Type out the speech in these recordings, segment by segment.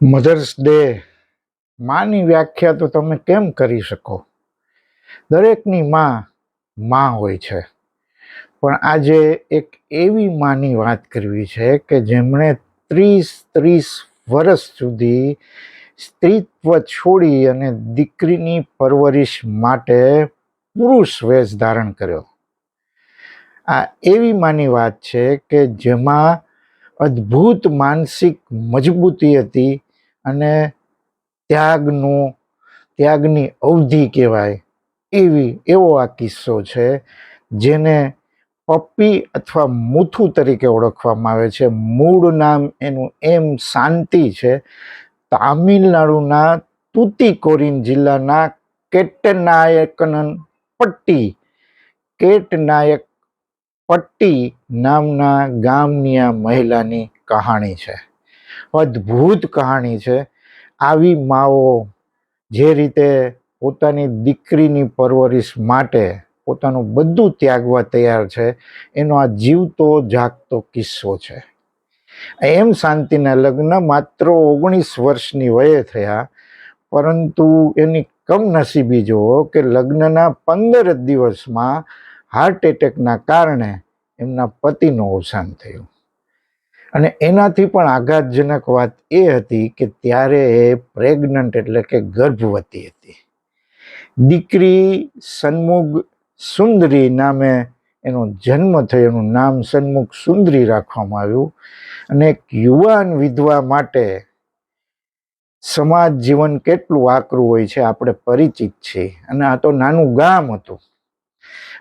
Mothers day માની વ્યાખ્યા તો તમે કેમ કરી શકો? દરેકની માં હોય છે, પણ આજે એક એવી માની વાત કરવી છે કે જેમણે 30 વર્ષ સુધી સ્ત્રીત્વ છોડી અને દીકરીની પરવરિશ માટે પુરુષ વેશ ધારણ કર્યો. આ એવી માની વાત છે કે જેમાં અદ્ભુત માનસિક મજબૂતી હતી અને ત્યાગની અવધિ કહેવાય એવો આ કિસ્સો છે, જેને પપ્પી અથવા મુથુ તરીકે ઓળખવામાં આવે છે. મૂળ નામ એનું એમ શાંતિ છે. તામિલનાડુના તુતિકોરીન જિલ્લાના કેટનાયકપટ્ટી નામના ગામની આ મહિલાની કહાણી છે. અદ્ભુત કહાણી છે. આવી માઓ જે રીતે પોતાની દીકરીની પરવરિશ માટે પોતાનું બધું ત્યાગવા તૈયાર છે, એનો આ જીવતો જાગતો કિસ્સો છે. એમ શાંતિના લગ્ન માત્ર 19 વર્ષની વયે થયા, પરંતુ એની કમનસીબી જુઓ કે લગ્નના 15 દિવસમાં હાર્ટ એટેકના કારણે એમના પતિનું અવસાન થયું. અને એનાથી પણ આઘાતજનક વાત એ હતી કે ત્યારે એ પ્રેગ્નન્ટ એટલે કે ગર્ભવતી હતી. દીકરી સન્મુખ સુંદરી નામે એનો જન્મ થયો. એનું નામ સન્મુખ સુંદરી રાખવામાં આવ્યું. અને એક યુવાન વિધવા માટે સમાજ જીવન કેટલું આકરું હોય છે આપણે પરિચિત છીએ. અને આ તો નાનું ગામ હતું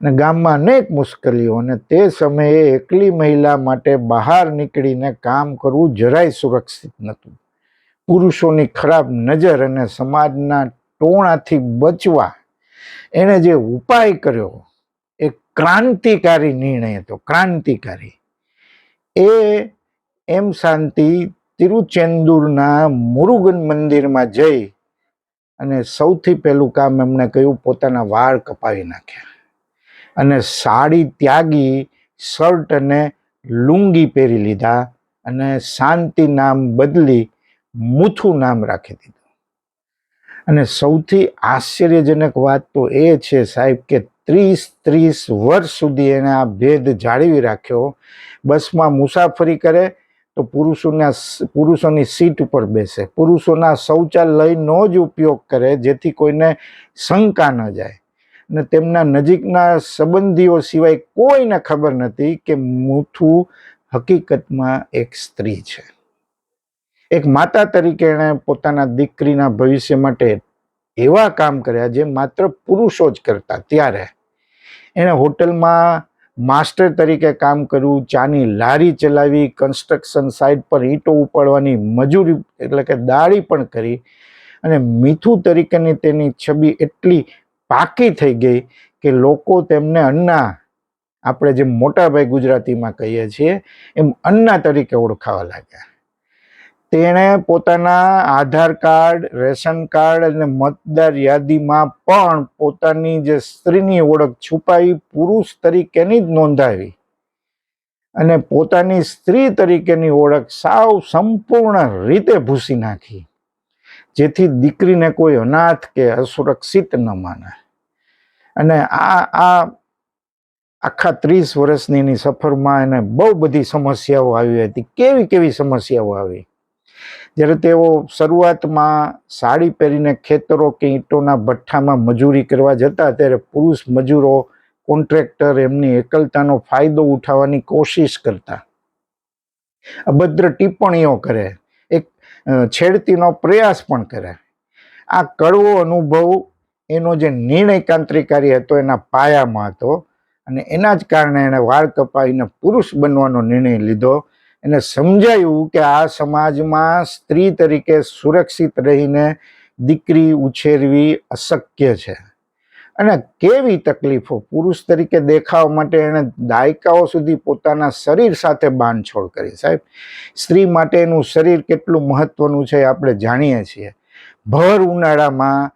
અને ગામમાં અનેક મુશ્કેલીઓ, અને તે સમયે એકલી મહિલા માટે બહાર નીકળીને કામ કરવું જરાય સુરક્ષિત નહોતું. પુરુષોની ખરાબ નજર અને સમાજના ટોણાથી બચવા એણે જે ઉપાય કર્યો એ ક્રાંતિકારી નિર્ણય હતો. ક્રાંતિકારી. એમ શાંતિ તિરુચેન્દુરના મુરુગન મંદિરમાં જઈ અને સૌથી પહેલું કામ એમણે કહ્યું, પોતાના વાળ કપાવી નાખ્યા અને સાડી ત્યાગી શર્ટ અને લુંગી પહેરી લીધા અને શાંતિ નામ બદલી મુથુ નામ રાખી દીધું. અને સૌથી આશ્ચર્યજનક વાત તો એ છે સાહેબ કે 30 વર્ષ સુધી એને આ ભેદ જાળવી રાખ્યો. બસમાં મુસાફરી કરે તો પુરુષોની સીટ ઉપર બેસે, પુરુષોના શૌચાલયનો જ ઉપયોગ કરે જેથી કોઈને શંકા ન જાય. અને તેમના નજીકના સંબંધીઓ સિવાય કોઈને ખબર નથી કે મુથુ હકીકતમાં એક સ્ત્રી છે. એક માતા તરીકે એણે પોતાના દીકરીના ભવિષ્ય માટે એવા કામ કર્યા જે માત્ર પુરુષો જ કરતા. ત્યારે એણે હોટલમાં માસ્ટર તરીકે કામ કર્યું, ચાની લારી ચલાવી, કન્સ્ટ્રક્શન સાઇટ પર ઈંટો ઉપાડવાની મજૂરી એટલે કે દાળી પણ કરી. અને મિથુ તરીકેની તેની છબી એટલી પાકી થઈ ગઈ કે લોકો તેમને અન્ના, આપણે જે મોટાભાઈ ગુજરાતીમાં કહીએ છીએ એમ અન્ના તરીકે ઓળખાવા લાગ્યા. તેણે પોતાના આધાર કાર્ડ, રેશન કાર્ડ અને મતદાર યાદીમાં પણ પોતાની જે સ્ત્રીની ઓળખ છુપાવી પુરુષ તરીકેની જ નોંધાવી અને પોતાની સ્ત્રી તરીકેની ઓળખ સાવ સંપૂર્ણ રીતે ભૂસી નાખી, જેથી દીકરીને કોઈ અનાથ કે અસુરક્ષિત ન માને. અને આખા 30 વર્ષની એની સફરમાં એને બહુ બધી સમસ્યાઓ આવી હતી. કેવી સમસ્યાઓ આવી? જ્યારે તેઓ શરૂઆતમાં સાડી પહેરીને ખેતરો કે ઈંટોના ભઠ્ઠામાં મજૂરી કરવા જતા, ત્યારે પુરુષ મજૂરો, કોન્ટ્રાક્ટર એમની એકલતાનો ફાયદો ઉઠાવવાની કોશિશ કરતા, અભદ્ર ટિપ્પણીઓ કરે, એક છેડતીનો પ્રયાસ પણ કરે. આ કડવો અનુભવ એનો જે નિર્ણય ક્રાંતિકારી હતો એના પાયામાં હતો. અને એના જ કારણે એણે વાળ કપાવીને પુરુષ બનવાનો નિર્ણય લીધો. એને સમજાયું કે આ સમાજમાં સ્ત્રી તરીકે સુરક્ષિત રહીને દીકરી ઉછેરવી અશક્ય છે. અને કેવી તકલીફો! પુરુષ તરીકે દેખાવા માટે એણે દાયકાઓ સુધી પોતાના શરીર સાથે બાંધછોડ કરી. સાહેબ, સ્ત્રી માટે એનું શરીર કેટલું મહત્વનું છે આપણે જાણીએ છીએ. ભર ઉનાળામાં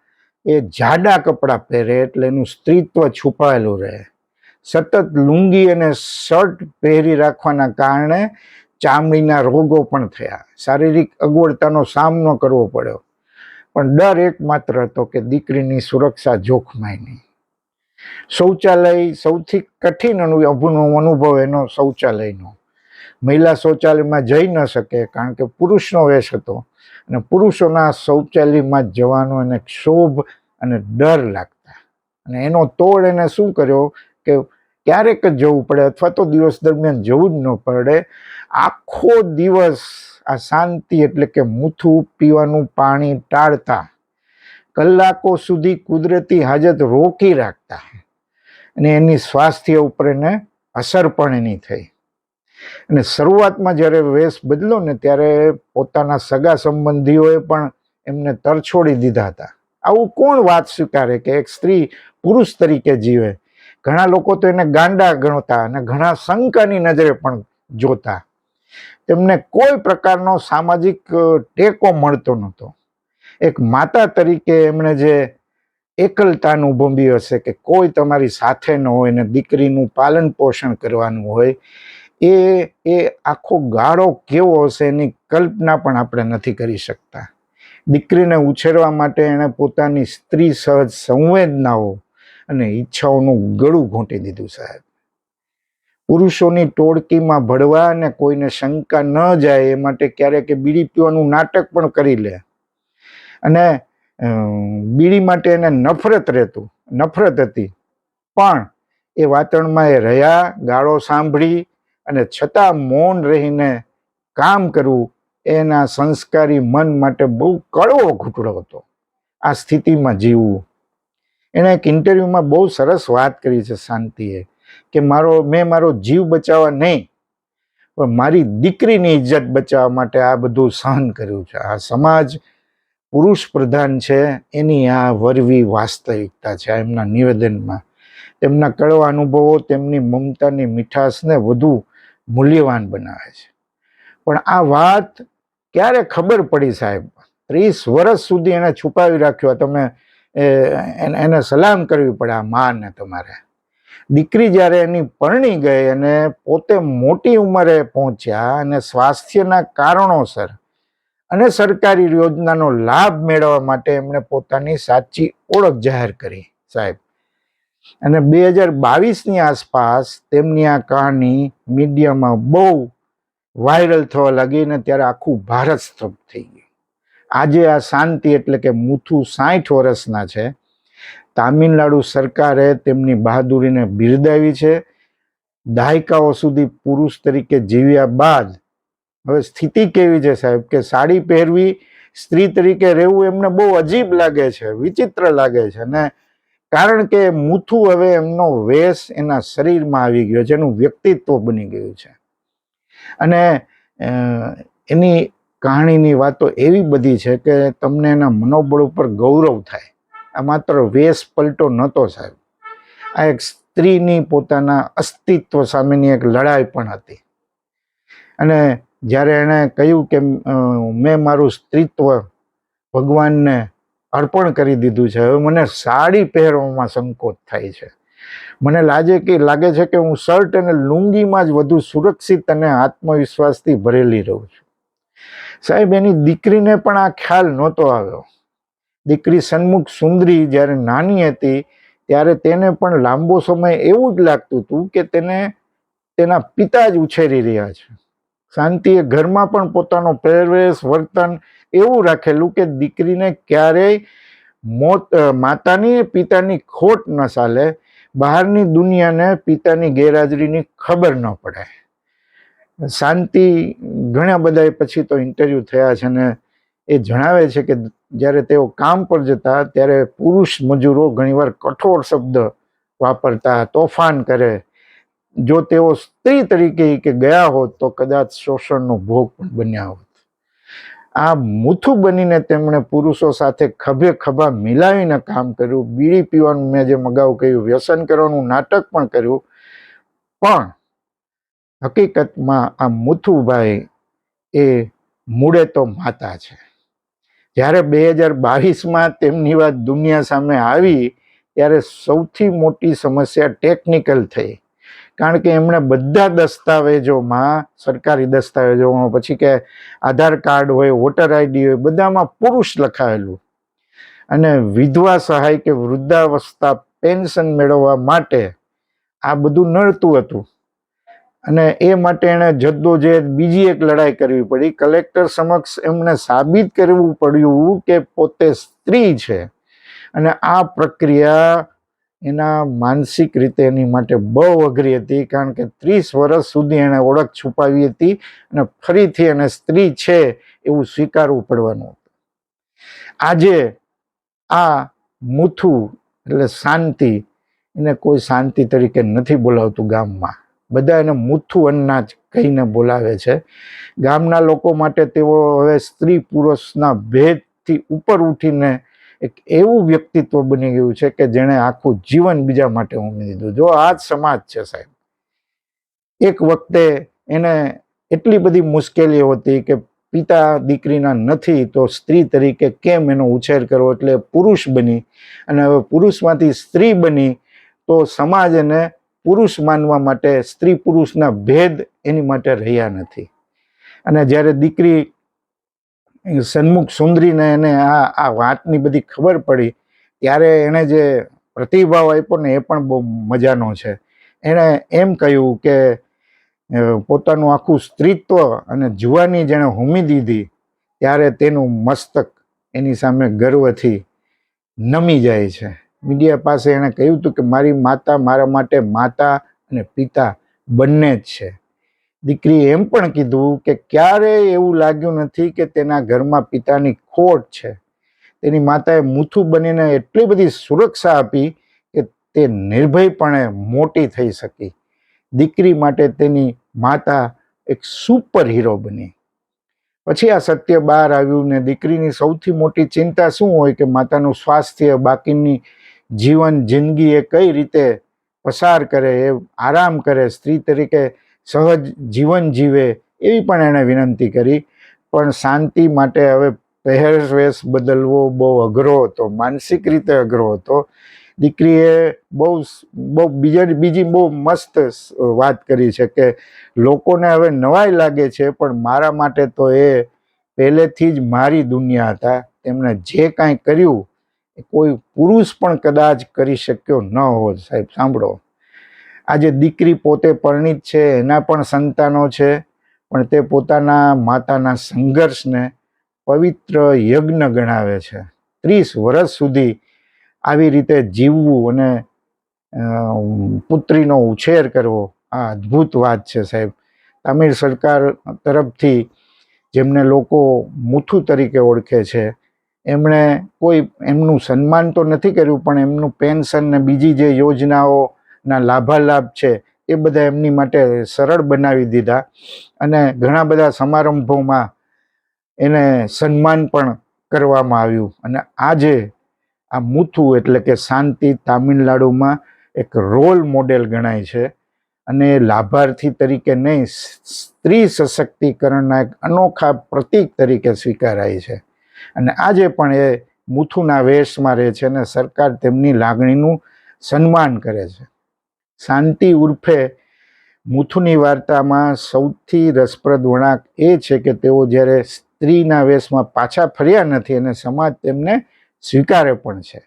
એ જાડા કપડાં પહેરે એટલે એનું સ્ત્રીત્વ છુપાયેલું રહે. સતત લુંગી અને શર્ટ પહેરી રાખવાના કારણે ચામડીના રોગો પણ થયા, શારીરિક અગવડતાનો સામનો કરવો પડ્યો, પણ ડર એકમાત્ર હતો કે દીકરીની સુરક્ષા જોખમાય નહીં. શૌચાલય સૌથી કઠિન અનુભવ એનો શૌચાલયનો. મહિલા શૌચાલયમાં જઈ ન શકે કારણ કે પુરુષનો વેશ હતો અને પુરુષોના શૌચાલયમાં જવાનો એને ક્ષોભ અને ડર લાગતા. અને એનો તોડ એને શું કર્યો કે ક્યારેક જ જવું પડે અથવા તો દિવસ દરમિયાન જવું જ ન પડે. આખો દિવસ આ શાંતિ એટલે કે મૂથું પીવાનું પાણી ટાળતા, કલાકો સુધી કુદરતી હાજત રોકી રાખતા અને એની સ્વાસ્થ્ય ઉપર એને અસર પણ એની થઈ. અને શરૂઆતમાં જ્યારે વેશ બદલો ને ત્યારે પોતાના સગા સંબંધીઓએ પણ એમને તરછોડી દીધા હતા. આવું કોણ વાત સ્વીકારે કે એક સ્ત્રી પુરુષ તરીકે જીવે? ઘણા લોકો તો એને ગાંડા ગણતા અને ઘણા શંકાની નજરે પણ જોતા. તેમને કોઈ પ્રકારનો સામાજિક ટેકો મળતો નહોતો. એક માતા તરીકે એમણે જે એકલતા અનુભવી હશે કે કોઈ તમારી સાથે ન હોય ને દીકરીનું પાલન પોષણ કરવાનું હોય, એ આખો ગાળો કેવો હશે એની કલ્પના પણ આપણે નથી કરી શકતા. દીકરીને ઉછેરવા માટે એણે પોતાની સ્ત્રી સહજ સંવેદનાઓ અને ઈચ્છાઓનું ગળું ઘૂંટી દીધું. સાહેબ, પુરુષોની ટોળકીમાં ભળવા અને કોઈને શંકા ન જાય એ માટે ક્યારેક બીડી પીવાનું નાટક પણ કરી લે. અને બીડી માટે એને નફરત હતી, પણ એ વાતાવરણમાં એ રહ્યા, ગાળો સાંભળી અને છતાં મૌન રહીને કામ કરવું એના સંસ્કારી મન માટે બહુ કડવો ઘૂંટડો હતો. આ સ્થિતિમાં જીવવું. એણે એક ઇન્ટરવ્યુમાં બહુ સરસ વાત કરી છે શાંતિએ કે મેં મારો જીવ બચાવવા નહીં પણ મારી દીકરીની ઇજ્જત બચાવવા માટે આ બધું સહન કર્યું છે. આ સમાજ પુરુષ પ્રધાન છે એની આ વરવી વાસ્તવિકતા છે. એમના નિવેદનમાં તેમના કડવા અનુભવો તેમની મમતાની મીઠાશને વધુ મૂલ્યવાન બનાવે છે. પણ આ વાત ક્યારે ખબર પડી સાહેબ? 30 વર્ષ સુધી એને છુપાવી રાખ્યો. તમે એને સલામ કરવી પડે આ માને તમારે. દીકરી જ્યારે એની પરણી ગઈ અને પોતે મોટી ઉંમરે પહોંચ્યા અને સ્વાસ્થ્યના કારણોસર અને સરકારી યોજનાનો લાભ મેળવવા માટે એમણે પોતાની સાચી ઓળખ જાહેર કરી સાહેબ. અને 2022ની આસપાસ તેમની આ કહાની મીડિયામાં બહુ વાયરલ થવા લાગી અને ત્યારે આખું ભારત સ્તબ્ધ થઈ ગયું. આજે આ શાંતિ એટલે કે મુથુ 60 વર્ષના છે. તામિલનાડુ સરકારે તેમની બહાદુરીને બિરદાવી છે. દાયકાઓ સુધી પુરુષ તરીકે જીવ્યા બાદ હવે સ્થિતિ કેવી છે સાહેબ કે સાડી પહેરવી, સ્ત્રી તરીકે રહેવું એમને બહુ અજીબ લાગે છે, વિચિત્ર લાગે છે. અને કારણ કે મુથુ હવે એમનો વેશ એના શરીરમાં આવી ગયો છે, એનું વ્યક્તિત્વ બની ગયું છે. અને એની કહાણીની વાતો એવી બધી છે કે તમને એના મનોબળ ઉપર ગૌરવ થાય. આ માત્ર વેશ પલટો નહોતો સાહેબ, આ એક સ્ત્રીની પોતાના અસ્તિત્વ સામેની એક લડાઈ પણ હતી. અને જ્યારે એણે કહ્યું કે મેં મારું સ્ત્રીત્વ ભગવાનને અર્પણ કરી દીધું છે, હવે મને સાડી પહેરવામાં સંકોચ થાય છે. મને લાગે છે કે હું શર્ટ અને લુંગીમાં જ વધુ સુરક્ષિત અને આત્મવિશ્વાસથી ભરેલી રહું છું. સાહેબ, એની દીકરીને પણ આ ખ્યાલ નહોતો આવ્યો. દીકરી સન્મુખ સુંદરી જ્યારે નાની હતી ત્યારે તેને પણ લાંબો સમય એવું જ લાગતું હતું કે તેને તેના પિતા જ ઉછેરી રહ્યા છે. શાંતિએ ઘરમાં પણ પોતાનો પહેરવેશ, વર્તન એવું રાખેલું કે દીકરીને ક્યારેય માતાની પિતાની ખોટ ન ચાલે, બહારની દુનિયાને પિતાની ગેરહાજરીની ખબર ન પડે. શાંતિ ઘણા બધા પછી તો ઇન્ટરવ્યૂ થયા છે ને એ જણાવે છે કે જ્યારે તેઓ કામ પર જતા ત્યારે પુરુષ મજૂરો ઘણીવાર કઠોર શબ્દ વાપરતા, તોફાન કરે. જો તેઓ સ્ત્રી તરીકે કે ગયા હોત તો કદાચ શોષણનો ભોગ પણ બન્યા હોત. આ મુથુ બનીને તેમણે પુરુષો સાથે ખભે ખભા મિલાવીને કામ કર્યું. બીડી પીવાનું, મેં જેમ અગાઉ કહ્યું, વ્યસન કરવાનું નાટક પણ કર્યું. પણ હકીકતમાં આ મુથુભાઈ એ મૂળે તો માતા છે. જ્યારે 2022માં તેમની વાત દુનિયા સામે આવી ત્યારે સૌથી મોટી સમસ્યા ટેકનિકલ થઈ કારણ કે એમણે બધા દસ્તાવેજોમાં, સરકારી દસ્તાવેજોમાં, પછી કે આધાર કાર્ડ હોય, વોટર આઈડી હોય, બધામાં પુરુષ લખાયેલું. અને વિધવા સહાય કે વૃદ્ધાવસ્થા પેન્શન મેળવવા માટે આ બધું નડતું હતું. અને એ માટે એણે જદ્દોજહેદ બીજી એક લડાઈ કરવી પડી. કલેક્ટર સમક્ષ એમને સાબિત કરવું પડ્યું કે પોતે સ્ત્રી છે. અને આ પ્રક્રિયા એના માનસિક રીતે એની માટે બહુ અઘરી હતી, કારણ કે 30 વર્ષ સુધી એણે ઓળખ છુપાવી હતી અને ફરીથી એને સ્ત્રી છે એવું સ્વીકારવું પડવાનું હતું. આજે આ મુથુ એટલે શાંતિ, એને કોઈ શાંતિ તરીકે નથી બોલાવતું ગામમાં. બધા એને મુથુ અન્ના જ કહીને બોલાવે છે. ગામના લોકો માટે તેઓ હવે સ્ત્રી પુરુષના ભેદથી ઉપર ઉઠીને એક એવું વ્યક્તિત્વ બની ગયું છે કે જેણે આખું જીવન બીજા માટે ઉમેરી દીધું. જો આ જ સમાજ છે સાહેબ. એક વખતે એને એટલી બધી મુશ્કેલીઓ હતી કે પિતા દીકરીના નથી તો સ્ત્રી તરીકે કેમ એનો ઉછેર કરવો, એટલે પુરુષ બની. અને હવે પુરુષમાંથી સ્ત્રી બની તો સમાજ એને પુરુષ માનવા માટે સ્ત્રી પુરુષના ભેદ એની માટે રહ્યા નથી. અને જ્યારે દીકરી સન્મુખ સુંદરીને એને આ વાતની બધી ખબર પડી ત્યારે એણે જે પ્રતિભાવ આપ્યો ને એ પણ બહુ મજાનો છે. એણે એમ કહ્યું કે પોતાનું આખું સ્ત્રીત્વ અને જુવાની જેણે હોમી દીધી ત્યારે તેનું મસ્તક એની સામે ગર્વથી નમી જાય છે. મીડિયા પાસે એણે કહ્યું હતું કે મારી માતા મારા માટે માતા અને પિતા બંને જ છે. દીકરીએ એમ પણ કીધું કે ક્યારેય એવું લાગ્યું નથી કે તેના ઘરમાં પિતાની ખોટ છે. તેની માતાએ મુથુ બનીને એટલી બધી સુરક્ષા આપી કે તે નિર્ભયપણે મોટી થઈ શકી. દીકરી માટે તેની માતા એક સુપર હીરો બની. પછી આ સત્ય બહાર આવ્યું ને દીકરીની સૌથી મોટી ચિંતા શું હોય કે માતાનું સ્વાસ્થ્ય, બાકીની જિંદગી એ કઈ રીતે પસાર કરે, એ આરામ કરે, સ્ત્રી તરીકે સહજ જીવન જીવે, એવી પણ એણે વિનંતી કરી. પણ શાંતિ માટે હવે પહેરવેશ બદલવો બહુ અઘરો હતો, માનસિક રીતે અઘરો હતો. દીકરીએ બીજી બહુ મસ્ત વાત કરી છે કે લોકોને હવે નવાઈ લાગે છે પણ મારા માટે તો એ પહેલેથી જ મારી દુનિયા હતા. તેમણે જે કાંઈ કર્યું એ કોઈ પુરુષ પણ કદાચ કરી શક્યો ન હોત. સાહેબ સાંભળો, આજે દીકરી પોતે પરણિત છે, એના પણ સંતાનો છે, પણ તે પોતાના માતાના સંઘર્ષને પવિત્ર યજ્ઞ ગણાવે છે. 30 વર્ષ સુધી આવી રીતે જીવવું અને પુત્રીનો ઉછેર કરવો આ અદ્ભુત વાત છે સાહેબ. તમિલ સરકાર તરફથી જેમને લોકો મુથુ તરીકે ઓળખે છે એમણે કોઈ એમનું સન્માન તો નથી કર્યું, પણ એમનું પેન્શન ને બીજી જે યોજનાઓના લાભાલાભ છે એ બધા એમની માટે સરળ બનાવી દીધા. અને ઘણા બધા સમારંભોમાં એને સન્માન પણ કરવામાં આવ્યું. અને આજે આ મુથુ એટલે કે શાંતિ તામિલનાડુમાં એક રોલ મોડેલ ગણાય છે. અને લાભાર્થી તરીકે નહીં, સ્ત્રી સશક્તિકરણના એક અનોખા પ્રતીક તરીકે સ્વીકારાય છે. અને આજે પણ એ મુથુના વેશમાં રહે છે અને સરકાર તેમની લાગણીનું સન્માન કરે છે. શાંતિ ઉર્ફે મુથુની વાર્તામાં સૌથી રસપ્રદ વળાંક એ છે કે તેઓ જ્યારે સ્ત્રીના વેશમાં પાછા ફર્યા નથી અને સમાજ તેમને સ્વીકારે પણ છે.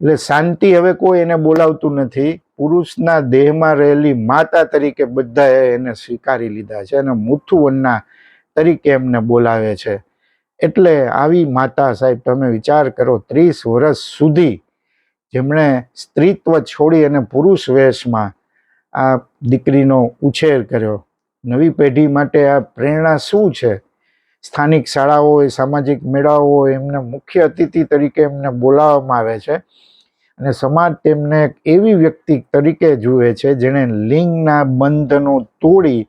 એટલે શાંતિ હવે કોઈ એને બોલાવતું નથી. પુરુષના દેહમાં રહેલી માતા તરીકે બધાએ એને સ્વીકારી લીધા છે અને મુથુ અન્ના તરીકે એમને બોલાવે છે. એટલે આવી માતા સાહેબ, તમે વિચાર કરો, 30 વર્ષ સુધી જેમણે સ્ત્રીત્વ છોડી અને પુરુષ વેશમાં આ દીકરીનો ઉછેર કર્યો. નવી પેઢી માટે આ પ્રેરણા શું છે? સ્થાનિક શાળાઓ હોય, સામાજિક મેળાઓ હોય, એમને મુખ્ય અતિથિ તરીકે એમને બોલાવવામાં આવે છે અને સમાજ તેમને એવી વ્યક્તિ તરીકે જુએ છે જેણે લિંગના બંધનો તોડી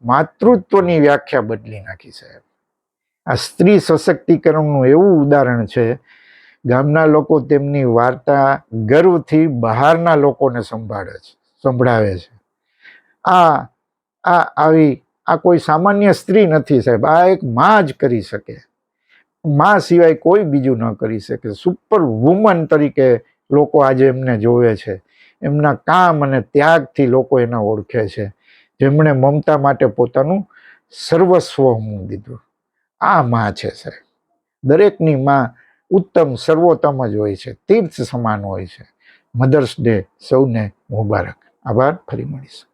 માતૃત્વની વ્યાખ્યા બદલી નાખી છે. આ સ્ત્રી સશક્તિકરણનું એવું ઉદાહરણ છે. ગામના લોકો તેમની વાર્તા ગર્વથી બહારના લોકોને સંભળાવે છે. આ કોઈ સામાન્ય સ્ત્રી નથી સાહેબ, આ એક માં જ કરી શકે. માં સિવાય કોઈ બીજું ન કરી શકે. સુપર વુમન તરીકે લોકો આજે એમને જોવે છે. એમના કામ અને ત્યાગથી લોકો એને ઓળખે છે, જેમણે મમતા માટે પોતાનું સર્વસ્વ મૂકી દીધું. આ માં છે સાહેબ. દરેકની માં ઉત્તમ સર્વોત્તમ જ હોય છે, તીર્થ સમાન હોય છે. મધર્સ ડે સૌને મુબારક. આભાર. ફરી મળીશું.